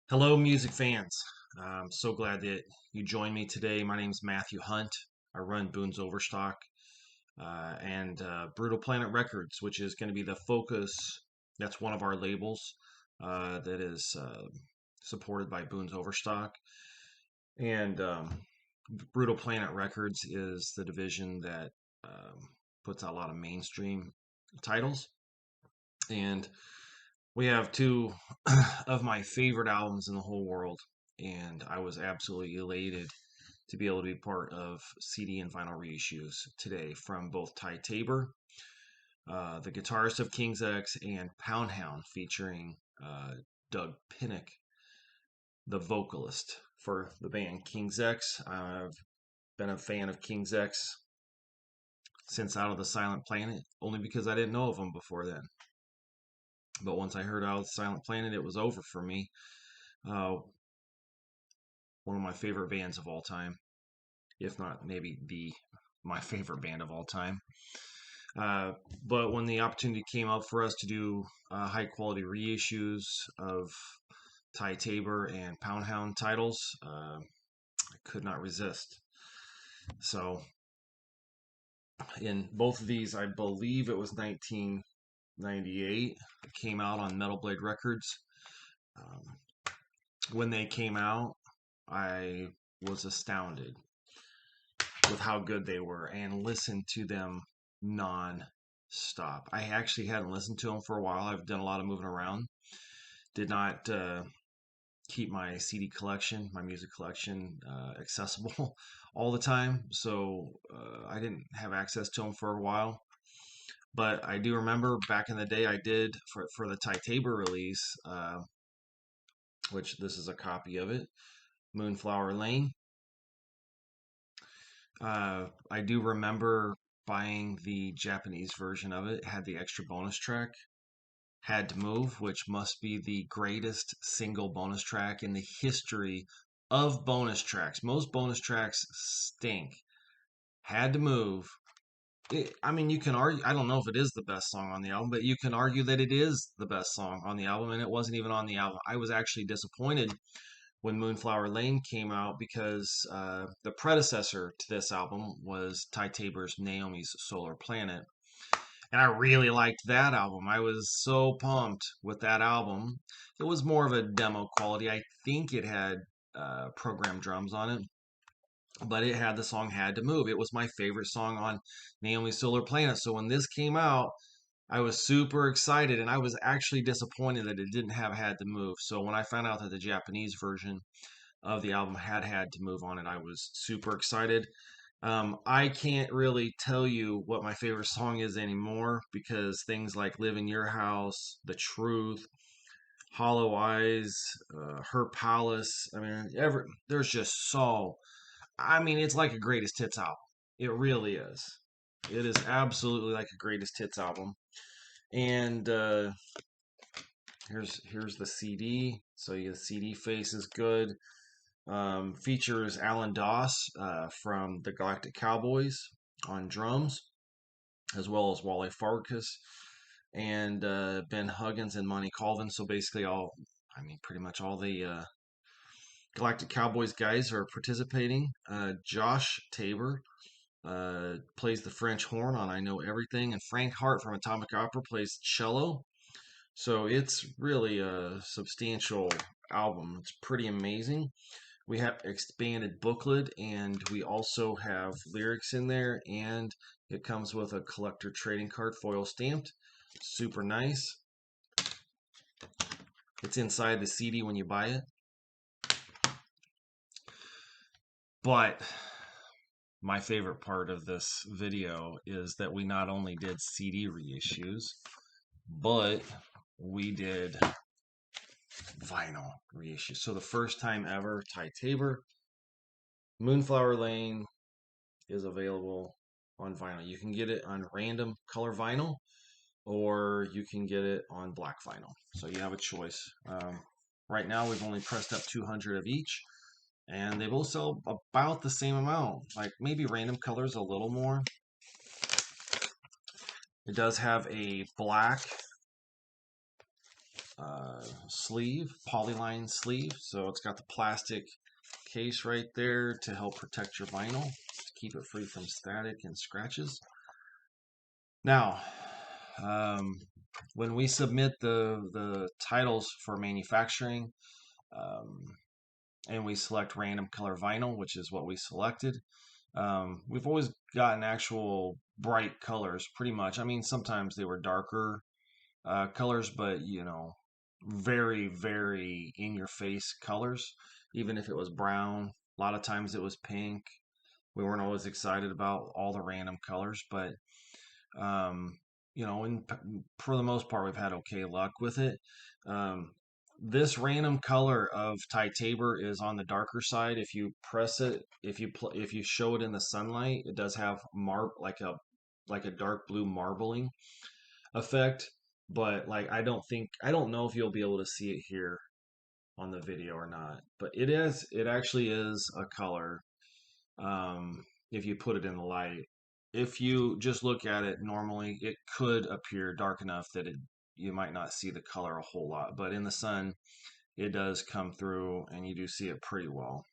Hello, music fans. I'm so glad that you joined me today. My name is Matthew Hunt. I run Boone's Overstock and Brutal Planet Records, which is going to be the focus. That's one of our labels that is supported by Boone's Overstock. And Brutal Planet Records is the division that puts out a lot of mainstream titles. And we have two of my favorite albums in the whole world, and I was absolutely elated to be able to be part of CD and vinyl reissues today from both Tabor, the guitarist of King's X, and Poundhound, featuring Doug Pinnick, the vocalist for the band King's X. I've been a fan of King's X since Out of the Silent Planet, only because I didn't know of them before then. But once I heard Out of the Silent Planet, it was over for me. One of my favorite bands of all time, if not maybe my favorite band of all time. But when the opportunity came up for us to do high quality reissues of Tabor and Poundhound titles, I could not resist. So in both of these, I believe it was 1998, it came out on Metal Blade Records. When they came out, I was astounded with how good they were and listened to them non-stop. I actually hadn't listened to them for a while. I've done a lot of moving around. Did not keep my CD collection, my music collection, accessible all the time. So I didn't have access to them for a while. But I do remember back in the day I did for the Tabor release, which this is a copy of it, Moonflower Lane. I do remember buying the Japanese version of it. It had the extra bonus track, Had to Move, which must be the greatest single bonus track in the history of bonus tracks. Most bonus tracks stink. Had to Move. I mean, you can argue, I don't know if it is the best song on the album, but you can argue that it is the best song on the album, and it wasn't even on the album. I was actually disappointed when Moonflower Lane came out because the predecessor to this album was Tabor's Naomi's Solar Planet. And I really liked that album. I was so pumped with that album. It was more of a demo quality. I think it had programmed drums on it, but it had the song Had to Move. It was my favorite song on Naomi's Solar Planet. So when this came out, I was super excited, and I was actually disappointed that it didn't have Had to Move. So when I found out that the Japanese version of the album had to move on it, I was super excited. I can't really tell you what my favorite song is anymore because things like Live in Your House, The Truth, Hollow Eyes, Her Palace, I mean, there's just so, I mean, it's like a greatest hits album. It really is. It is absolutely like a greatest hits album. And here's the CD. So the CD face is good. Features Alan Doss from the Galactic Cowboys on drums, as well as Wally Farkas and Ben Huggins and Monty Colvin. So basically, pretty much all the Galactic Cowboys guys are participating. Josh Tabor plays the French horn on I Know Everything, and Frank Hart from Atomic Opera plays cello. So it's really a substantial album. It's pretty amazing. We have expanded booklet, and we also have lyrics in there, and it comes with a collector trading card, foil stamped. Super nice. It's inside the CD when you buy it. But my favorite part of this video is that we not only did CD reissues, but we did vinyl reissues. So the first time ever, Tabor, Moonflower Lane is available on vinyl. You can get it on random color vinyl, or you can get it on black vinyl. So you have a choice. Right now, we've only pressed up 200 of each, and they both sell about the same amount. Like maybe random colors a little more. It does have a black sleeve, polyline sleeve. So it's got the plastic case right there to help protect your vinyl, to keep it free from static and scratches. Now, when we submit the titles for manufacturing, um, and we select random color vinyl, which is what we selected, we've always gotten actual bright colors, pretty much. I mean, sometimes they were darker colors, but you know, very, very in your face colors. Even if it was brown, a lot of times it was pink. We weren't always excited about all the random colors, but um, you know, for the most part, we've had okay luck with it. Um, this random color of Tabor is on the darker side. If you press it, if you show it in the sunlight, it does have like a dark blue marbling effect. But like I don't know if you'll be able to see it here on the video or not. But it actually is a color. If you put it in the light, if you just look at it normally, it could appear dark enough that you might not see the color a whole lot, but in the sun, it does come through and you do see it pretty well.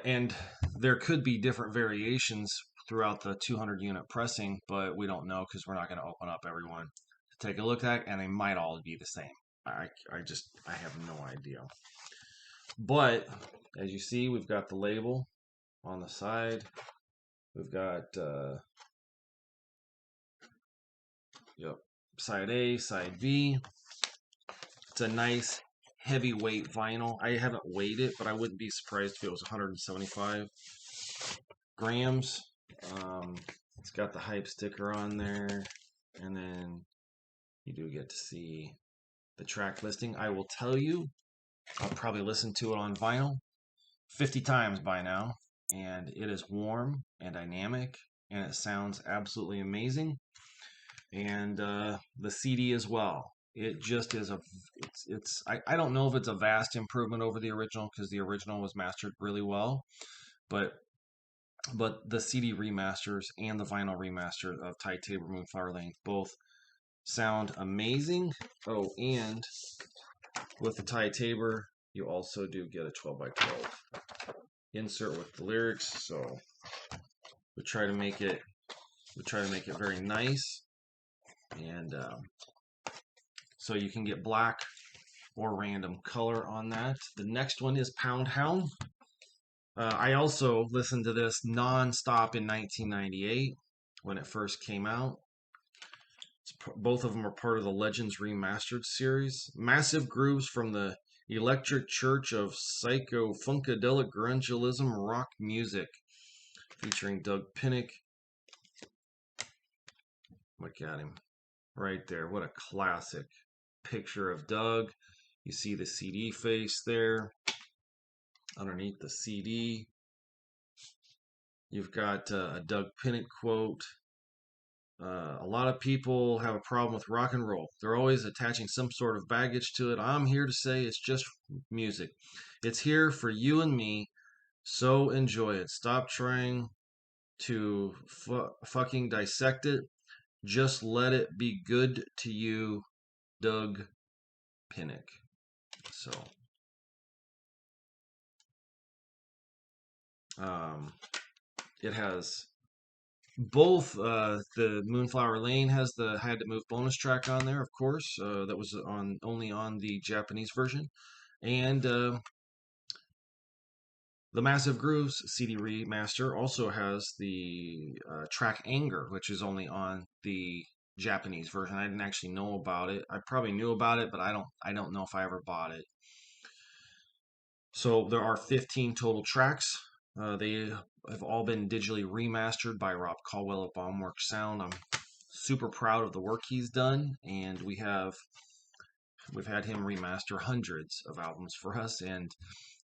And there could be different variations throughout the 200 unit pressing, but we don't know because we're not going to open up everyone to take a look at, and they might all be the same. I have no idea. But as you see, we've got the label on the side. We've got yep, side A, side B. It's a nice heavyweight vinyl. I haven't weighed it, but I wouldn't be surprised if it was 175 grams. It's got the hype sticker on there, and then you do get to see the track listing. I will tell you, I'll probably listen to it on vinyl 50 times by now, and it is warm and dynamic, and it sounds absolutely amazing. And the CD as well. It just is I don't know if it's a vast improvement over the original because the original was mastered really well, but the CD remasters and the vinyl remaster of Tabor Moonflower Lane both sound amazing. Oh, and with the Tabor, you also do get a 12x12 insert with the lyrics. So we try to make it very nice, and so you can get black or random color on that. The next one is Poundhound. I also listened to this non-stop in 1998 when it first came out. Both of them are part of the Legends Remastered series. Massive grooves from the electric church of psycho-funkadelic grungeism rock music, featuring Doug Pinnick. Look at him right there. What a classic picture of Doug. You see the CD face there. Underneath the CD, you've got a Doug Pinnick quote. A lot of people have a problem with rock and roll. They're always attaching some sort of baggage to it. I'm here to say it's just music. It's here for you and me, so enjoy it. Stop trying to fucking dissect it. Just let it be good to you, Doug Pinnick. So, it has both the Moonflower Lane has the Had to Move bonus track on there, of course. That was only on the Japanese version, and the Massive Grooves CD remaster also has the track Anger, which is only on the Japanese version. I didn't actually know about it. I probably knew about it, but I don't know if I ever bought it. So there are 15 total tracks. They have all been digitally remastered by Rob Caldwell at Bombworks Sound. I'm super proud of the work he's done, and we've had him remaster hundreds of albums for us, and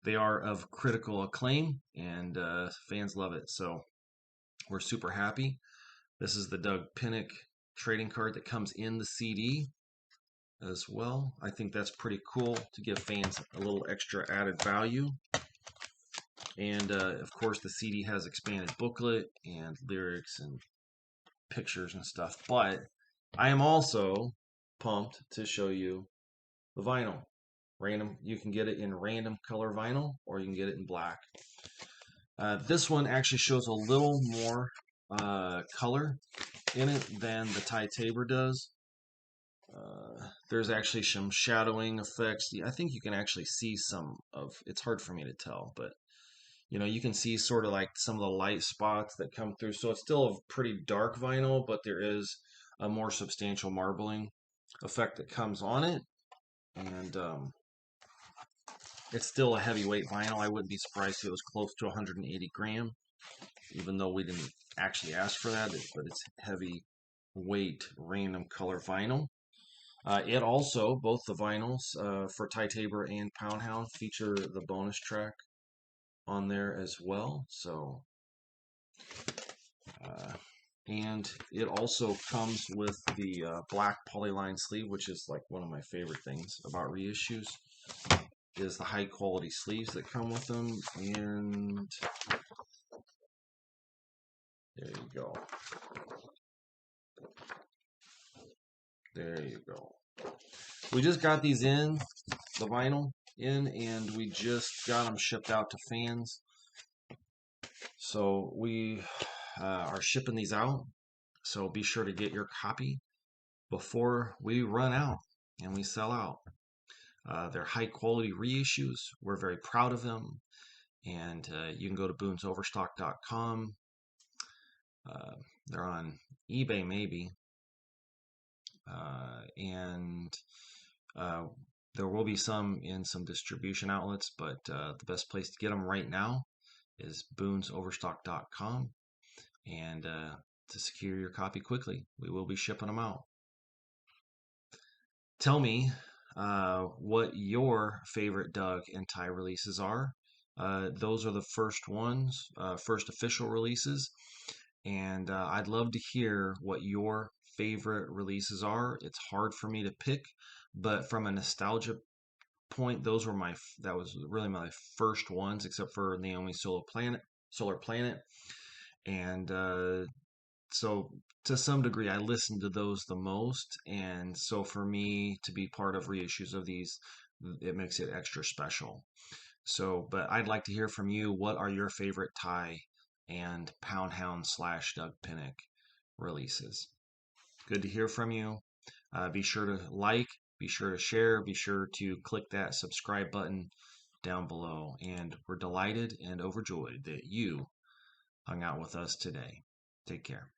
they are of critical acclaim, and fans love it. So we're super happy. This is the Doug Pinnick trading card that comes in the CD as well. I think that's pretty cool to give fans a little extra added value. And of course, the CD has expanded booklet and lyrics and pictures and stuff. But I am also pumped to show you the vinyl. Random, you can get it in random color vinyl, or you can get it in black. This one actually shows a little more color in it than the Tabor does. There's actually some shadowing effects. I think you can actually see some of, it's hard for me to tell, but you know, you can see sort of like some of the light spots that come through. So it's still a pretty dark vinyl, but there is a more substantial marbling effect that comes on it. And it's still a heavyweight vinyl. I wouldn't be surprised if it was close to 180 gram, even though we didn't actually ask for that, but it's heavy weight random color vinyl. It also, both the vinyls for Tabor and Poundhound feature the bonus track on there as well. So, and it also comes with the black polyline sleeve, which is like one of my favorite things about reissues, is the high quality sleeves that come with them. And there you go. There you go. We just got these in, the vinyl in, and we just got them shipped out to fans. So we are shipping these out. So be sure to get your copy before we run out and we sell out. They're high quality reissues. We're very proud of them. And you can go to boonsoverstock.com. They're on eBay maybe. And there will be some in some distribution outlets, but the best place to get them right now is boonsoverstock.com. And to secure your copy quickly, we will be shipping them out. Tell me what your favorite Doug and Ty releases are. Those are the first ones, first official releases. And I'd love to hear what your favorite releases are. It's hard for me to pick, but from a nostalgia point, that was really my first ones, except for Naomi Solar Planet. And so to some degree, I listen to those the most. And so for me to be part of reissues of these, it makes it extra special. So, but I'd like to hear from you. What are your favorite Ty and Poundhound / Doug Pinnick releases? Good to hear from you. Be sure to like, be sure to share, be sure to click that subscribe button down below. And we're delighted and overjoyed that you hung out with us today. Take care.